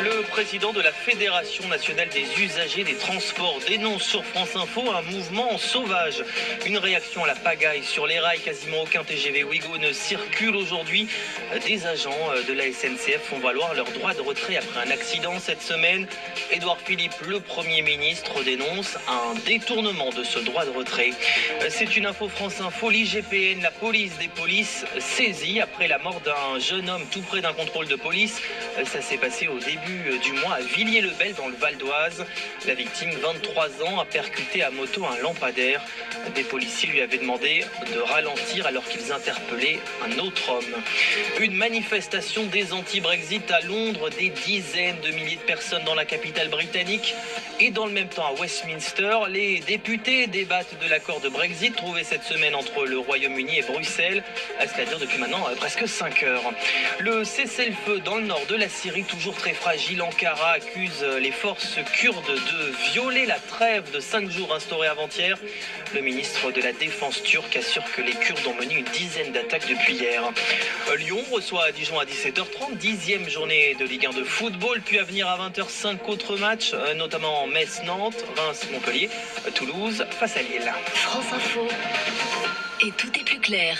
Le président de la Fédération nationale des usagers des transports dénonce sur France Info un mouvement sauvage. Une réaction à la pagaille sur les rails. Quasiment aucun TGV Ouigo ne circule aujourd'hui. Des agents de la SNCF font valoir leur droit de retrait après un accident cette semaine. Édouard Philippe, le Premier ministre, dénonce un détournement de ce droit de retrait. C'est une info France Info. L'IGPN, la police des polices, saisie après la mort d'un jeune homme tout près d'un contrôle de police. Ça s'est passé au début du mois à Villiers-le-Bel dans le Val d'Oise. La victime, 23 ans, a percuté à moto un lampadaire. Des policiers lui avaient demandé de ralentir alors qu'ils interpellaient un autre homme. Une manifestation des anti-Brexit à Londres, des dizaines de milliers de personnes dans la capitale britannique. Et dans le même temps à Westminster, les députés débattent de l'accord de Brexit trouvé cette semaine entre le Royaume-Uni et Bruxelles, c'est-à-dire depuis maintenant presque 5 heures. Le cessez-le-feu dans le nord de la Syrie, toujours très fragile. Ankara accuse les forces kurdes de violer la trêve de 5 jours instaurée avant-hier. Le ministre de la Défense turc assure que les Kurdes ont mené une dizaine d'attaques depuis hier. Lyon reçoit Dijon à 17h30, 10e journée de Ligue 1 de football, puis à venir à 20h 5 autres matchs, notamment Metz-Nantes, Reims-Montpellier, Toulouse face à Lille. France Info. Et tout est plus clair.